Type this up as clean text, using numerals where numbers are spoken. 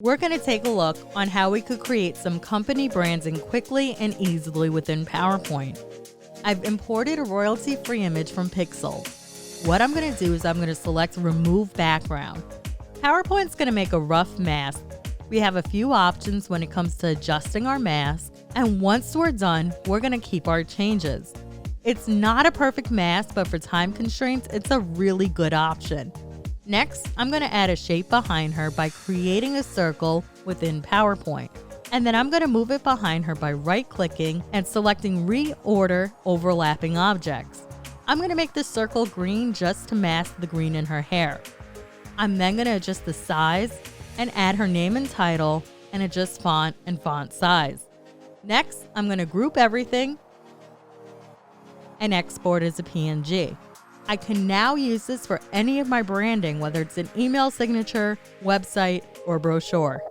We're going to take a look on how we could create some company branding quickly and easily within PowerPoint. I've imported a royalty-free image from Pixel. What I'm going to do is I'm going to select Remove Background. PowerPoint's going to make a rough mask. We have a few options when it comes to adjusting our mask, and once we're done, we're going to keep our changes. It's not a perfect mask, but for time constraints, it's a really good option. Next, I'm going to add a shape behind her by creating a circle within PowerPoint. And then I'm going to move it behind her by right-clicking and selecting Reorder Overlapping Objects. I'm going to make the circle green just to mask the green in her hair. I'm then going to adjust the size and add her name and title and adjust font and font size. Next, I'm going to group everything and export as a PNG. I can now use this for any of my branding, whether it's an email signature, website, or brochure.